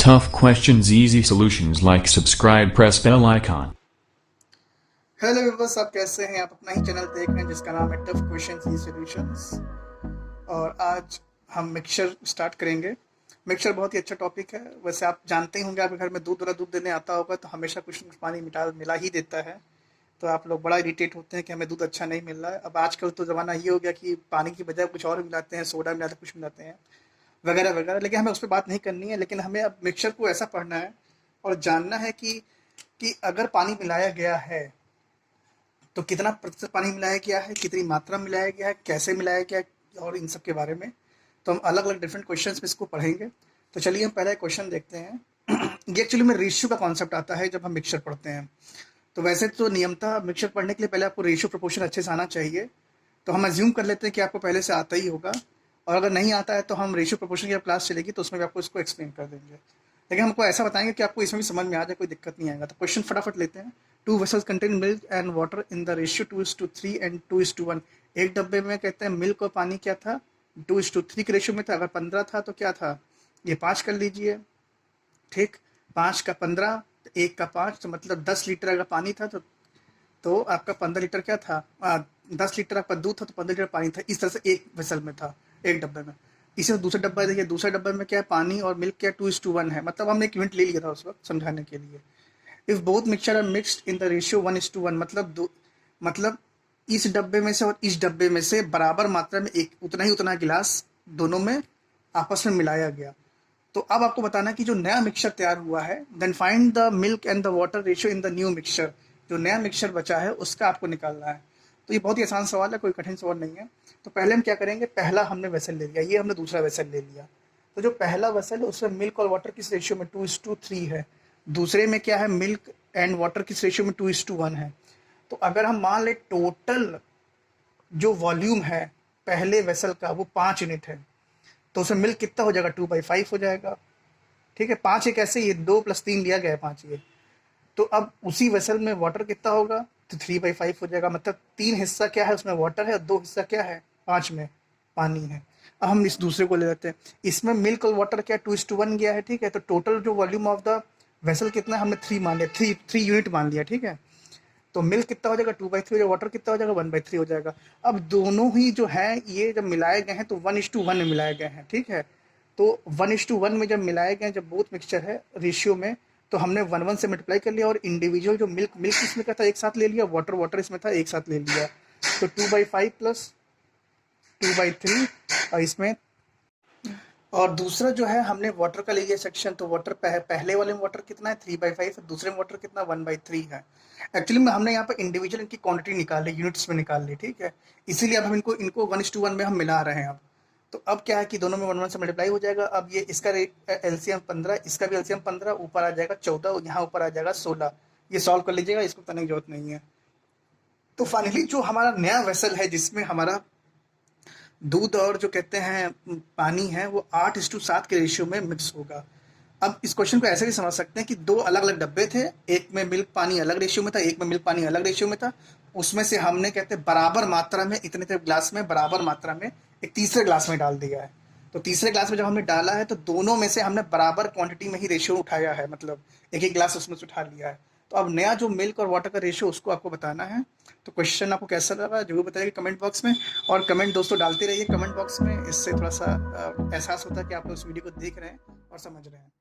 Tough questions, easy solutions. Like, subscribe, press bell icon. Hello viewers, आप कैसे हैं? आप अपना ही चैनल देख रहे हैं जिसका नाम है टफ क्वेश्चंस ई सॉल्यूशंस। और आज हम मिक्सचर स्टार्ट करेंगे। मिक्सचर बहुत ही अच्छा टॉपिक है। वैसे आप जानते ही होंगे, आपके घर में दूध वाला दूध देने आता होगा तो हमेशा कुछ न कुछ पानी मिला ही देता है। तो आप लोग बड़ा इरिटेट होते हैं कि हमें दूध अच्छा नहीं मिल रहा है। अब आजकल तो ज़माना ये हो गया कि पानी की बजाय कुछ और मिलाते हैं, सोडा मिलाते हैं, कुछ मिलाते हैं वगैरह वगैरह। लेकिन हमें उस पर बात नहीं करनी है। लेकिन हमें अब मिक्सचर को ऐसा पढ़ना है और जानना है कि अगर पानी मिलाया गया है तो कितना प्रतिशत पानी मिलाया गया है, कितनी मात्रा में मिलाया गया है, कैसे मिलाया गया है, और इन सब के बारे में। तो हम अलग अलग डिफरेंट क्वेश्चन में इसको पढ़ेंगे। तो चलिए हम पहला क्वेश्चन देखते हैं। ये एक्चुअली में रेशियो का कॉन्सेप्ट आता है जब हम मिक्सचर पढ़ते हैं। तो वैसे तो नियमतः मिक्सचर पढ़ने के लिए पहले आपको रेशियो प्रोपोर्शन अच्छे से आना चाहिए। तो हम अज्यूम कर लेते हैं कि आपको पहले से आता ही होगा, और अगर नहीं आता है तो हम रेशियो प्रोपोर्शन की जब क्लास चलेगी तो उसमें भी आपको इसको एक्सप्लेन कर देंगे। लेकिन हमको ऐसा बताएंगे कि आपको इसमें भी समझ में आ जाए, कोई दिक्कत नहीं आएगा। तो क्वेश्चन फटाफट लेते हैं। 2 vessels contain milk and water in the ratio 2:3 and 2:1। एक डब्बे में कहते हैं मिल्क और पानी क्या था, 2:3 के रेशियो में था। अगर 15 था तो क्या था, ये 5 कर लीजिए। ठीक, 5 का 15, 1 का 5, तो मतलब 10 लीटर अगर पानी था तो आपका 15 लीटर क्या था, 10 लीटर आपका दूध था तो 15 लीटर पानी था। इस तरह से एक वेसल में था, एक डब्बे में। इसी तरह दूसरा डब्बा देखिए, दूसरे डब्बे में क्या है, पानी और मिल्क क्या, 2:1 है। मतलब हमने एक यूनिट ले लिया था उस वक्त समझाने के लिए। If both mixture are mixed in the ratio 1:1, मतलब इस डब्बे में से और इस डब्बे में से बराबर मात्रा में एक उतना गिलास दोनों में आपस में मिलाया गया। तो अब आपको बताना है कि जो नया मिक्सचर तैयार हुआ है, then find the milk and the water ratio in the new mixture. जो नया मिक्सचर बचा है उसका आपको निकालना है। तो ये बहुत ही आसान सवाल है, कोई कठिन सवाल नहीं है। तो पहले हम क्या करेंगे, पहला हमने वेसल ले लिया, ये हमने दूसरा वेसल ले लिया। तो जो पहला वेसल है उसमें मिल्क और वाटर किस रेशियो में, 2:3 है। दूसरे में क्या है, मिल्क एंड वाटर किस रेशियो में, 2:1 है। तो अगर हम मान ले टोटल जो वॉल्यूम है पहले वेसल का वो 5 यूनिट है, तो उसमें मिल्क कितना हो जाएगा, 2/5 हो जाएगा। ठीक है, 5 एक ऐसे, ये 2 + 3 लिया गया है 5 ये। तो अब उसी वेसल में वाटर कितना होगा, तो 3/5 हो जाएगा। मतलब 3 हिस्सा क्या है उसमें वाटर है और 2 हिस्सा क्या है, 5 में पानी है। अब हम इस दूसरे को ले लेते हैं। इसमें मिल्क और वाटर क्या 2:1 गया है। ठीक है, तो टोटल जो वॉल्यूम ऑफ द वेसल कितना है, हमने 3 मान लिया, 3 यूनिट मान लिया। ठीक है, तो मिल्क कितना हो जाएगा, 2/3 हो जाएगा, वाटर कितना हो जाएगा, 1/3 हो जाएगा। अब दोनों ही जो है ये जब मिलाए गए हैं तो 1:1 में मिलाए गए हैं। ठीक है, तो 1:1 में जब मिलाए गए, जब बोथ मिक्सचर है रेशियो में, तो हमने 1:1 से मल्टीप्लाई कर लिया और इंडिविजुअल जो मिल्क इसमें का था एक साथ ले लिया, वाटर इसमें था एक साथ ले लिया। तो 2/5 प्लस 2/3, और इसमें, और दूसरा जो है हमने वाटर का ले लिया सेक्शन। तो वाटर पहले वाले में वाटर कितना है, 3/5, दूसरे में वाटर कितना, 1/3 है। एक्चुअली में हमने यहाँ पर इंडिविजुअल इनकी क्वांटिटी निकाल ली, यूनिट्स में निकाल ली। ठीक है, इसीलिए अब हम इनको 1:1 में हम मिला रहे हैं अब। तो अब क्या है कि दोनों में 1:1 से मल्टीप्लाई हो जाएगा। अब ये इसका एलसीएम 15, इसका भी एलसीएम 15, ऊपर आ जाएगा 14, यहाँ ऊपर आ जाएगा 16। ये सॉल्व कर लीजिएगा, इसको करने की जरूरत नहीं है। तो फाइनली जो हमारा नया वेसल है जिसमें हमारा दूध और जो कहते हैं पानी है वो 8:7 के रेशियो में मिक्स होगा। अब इस क्वेश्चन को ऐसे भी समझ सकते हैं कि 2 अलग अलग डब्बे थे, एक में मिल्क पानी अलग रेशियो में था, एक में मिल्क पानी अलग रेशियो में था। उसमें से हमने कहते हैं बराबर मात्रा में, इतने ग्लास में बराबर मात्रा में एक तीसरे ग्लास में डाल दिया है। तो तीसरे ग्लास में जब हमने डाला है तो दोनों में से हमने बराबर क्वांटिटी में ही रेशियो उठाया है, मतलब एक एक ग्लास उसमें से उठा लिया है। तो अब नया जो मिल्क और वाटर का रेशियो उसको आपको बताना है। तो क्वेश्चन आपको कैसा लगा जरूर बताइए कमेंट बॉक्स में। और कमेंट दोस्तों डालते रहिए कमेंट बॉक्स में, इससे थोड़ा सा एहसास होता है कि आप लोग इस वीडियो को देख रहे हैं और समझ रहे हैं।